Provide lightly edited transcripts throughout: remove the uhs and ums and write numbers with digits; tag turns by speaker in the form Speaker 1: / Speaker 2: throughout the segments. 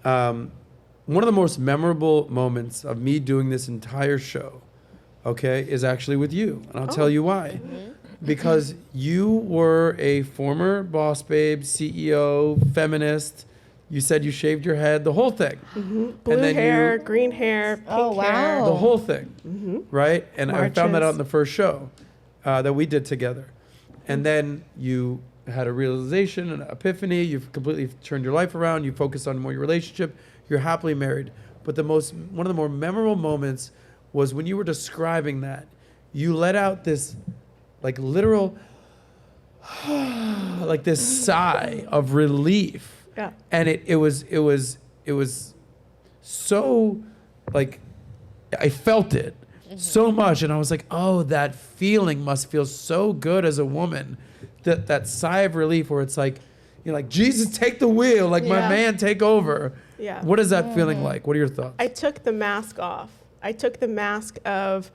Speaker 1: One of the most memorable moments of me doing this entire show, okay, is actually with you. And I'll tell you why. Because you were a former boss babe, CEO, feminist. You said you shaved your head, the whole thing.
Speaker 2: Blue hair, green hair, pink hair.
Speaker 1: The whole thing, right? And I found that out in the first show that we did together. And then you had a realization, an epiphany. You've completely turned your life around. You focused on more your relationship. You're happily married. But one of the more memorable moments was when you were describing that. You let out this, like, literal, like this sigh of relief.
Speaker 2: Yeah.
Speaker 1: And it was so, like, I felt it so much. And I was like, oh, that feeling must feel so good as a woman. That sigh of relief where it's like, you're like, Jesus, take the wheel. Like, my man, take over.
Speaker 2: Yeah.
Speaker 1: What is that feeling like? What are your thoughts?
Speaker 2: I took the mask off. I took the mask of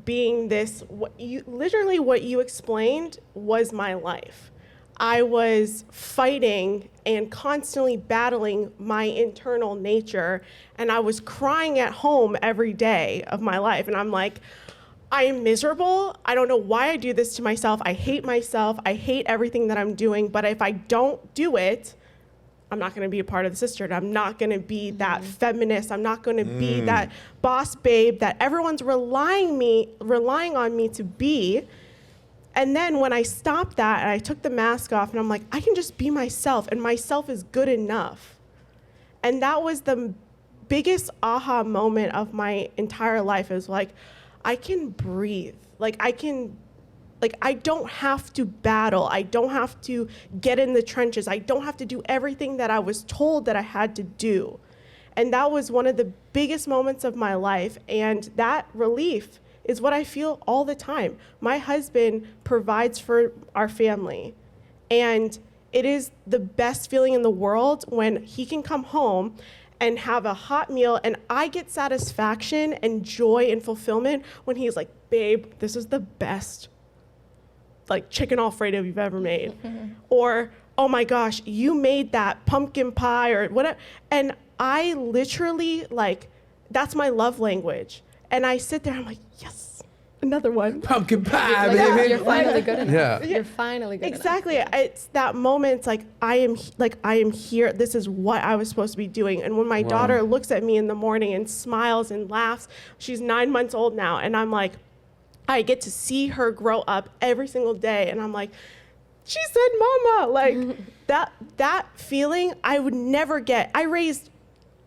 Speaker 2: being this, literally what you explained was my life. I was fighting and constantly battling my internal nature, and I was crying at home every day of my life. And I'm like, I am miserable. I don't know why I do this to myself. I hate myself. I hate everything that I'm doing. But if I don't do it, I'm not going to be a part of the sisterhood. I'm not going to be that feminist. I'm not going to be that boss babe that everyone's relying on me to be. And then when I stopped that and I took the mask off and I'm like, I can just be myself, and myself is good enough. And that was the biggest aha moment of my entire life, is like, I can breathe. I don't have to battle. I don't have to get in the trenches. I don't have to do everything that I was told that I had to do. And that was one of the biggest moments of my life. And that relief is what I feel all the time. My husband provides for our family. And it is the best feeling in the world when he can come home and have a hot meal, and I get satisfaction and joy and fulfillment when he's like, babe, this is the best, like, chicken Alfredo you've ever made. Or, oh my gosh, you made that pumpkin pie or whatever. And I literally, like, that's my love language. And I sit there, I'm like, yes, another one.
Speaker 1: Pumpkin pie, baby.
Speaker 3: You're finally good enough.
Speaker 1: Yeah.
Speaker 3: You're finally good
Speaker 2: Exactly.
Speaker 3: enough.
Speaker 2: It's that moment. It's like, I am here. This is what I was supposed to be doing. And when my daughter looks at me in the morning and smiles and laughs, she's 9 months old now. And I'm like, I get to see her grow up every single day. And I'm like, she said, mama, like that feeling I would never get. I raised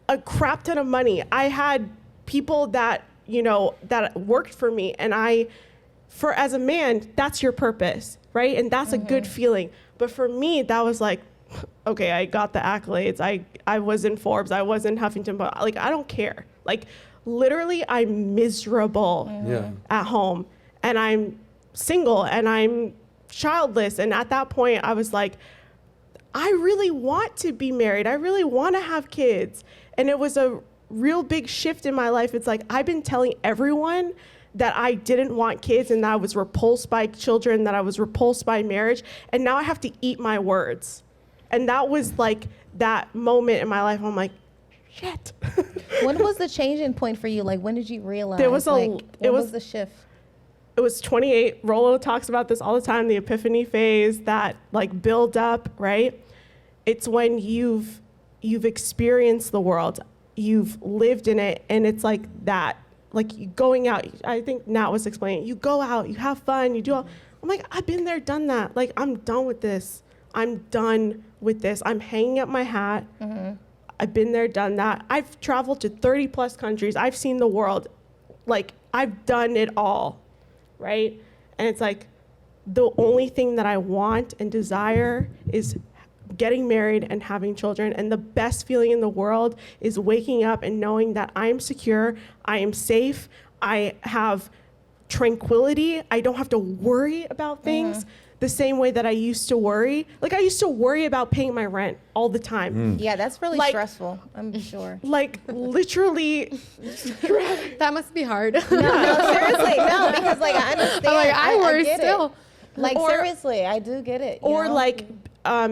Speaker 2: a crap ton of money. I had people that, that worked for me. And as a man, that's your purpose, right? And that's a good feeling. But for me, that was like, okay, I got the accolades. I was in Forbes. I was in Huffington Post. Like, I don't care. Like, literally, I'm miserable at home. And I'm single and I'm childless. And at that point, I was like, I really want to be married. I really want to have kids. And it was a real big shift in my life. It's like, I've been telling everyone that I didn't want kids and that I was repulsed by children, that I was repulsed by marriage. And now I have to eat my words. And that was like that moment in my life. I'm like, shit.
Speaker 4: When was the changing point for you? Like, when did you realize?
Speaker 2: There was
Speaker 4: when was the shift?
Speaker 2: It was 28. Rollo talks about this all the time, the epiphany phase, that like build up, right? It's when you've experienced the world, you've lived in it, and it's like that, like going out. I think Nat was explaining, you go out, you have fun, you do all. I'm like, I've been there, done that. Like, I'm done with this. I'm done with this. I'm hanging up my hat. I've been there, done that. I've traveled to 30 plus countries. I've seen the world. Like, I've done it all, right? And it's like, the only thing that I want and desire is getting married and having children. And the best feeling in the world is waking up and knowing that I am secure, I am safe, I have tranquility, I don't have to worry about things the same way that I used to worry. Like, I used to worry about paying my rent all the time.
Speaker 4: Yeah, that's really stressful, I'm sure.
Speaker 2: Like, literally.
Speaker 3: That must be hard.
Speaker 4: No, seriously, no, because like I understand.
Speaker 3: I'm like, I worry
Speaker 4: get
Speaker 3: still.
Speaker 4: It. Like, seriously, I do get it.
Speaker 2: Or
Speaker 4: know?
Speaker 2: like,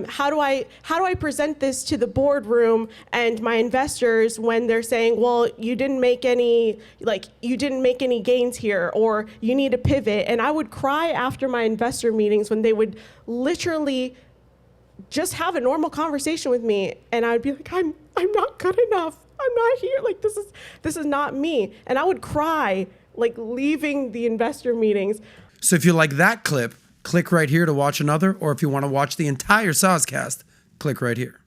Speaker 2: how do I present this to the boardroom and my investors when they're saying, well, you didn't make any gains here, or you need to pivot. And I would cry after my investor meetings when they would literally just have a normal conversation with me, and I would be like, I'm not good enough. I'm not here. Like, this is not me. And I would cry, like, leaving the investor meetings.
Speaker 1: So if you like that clip, click right here to watch another, or if you want to watch the entire Soscast, click right here.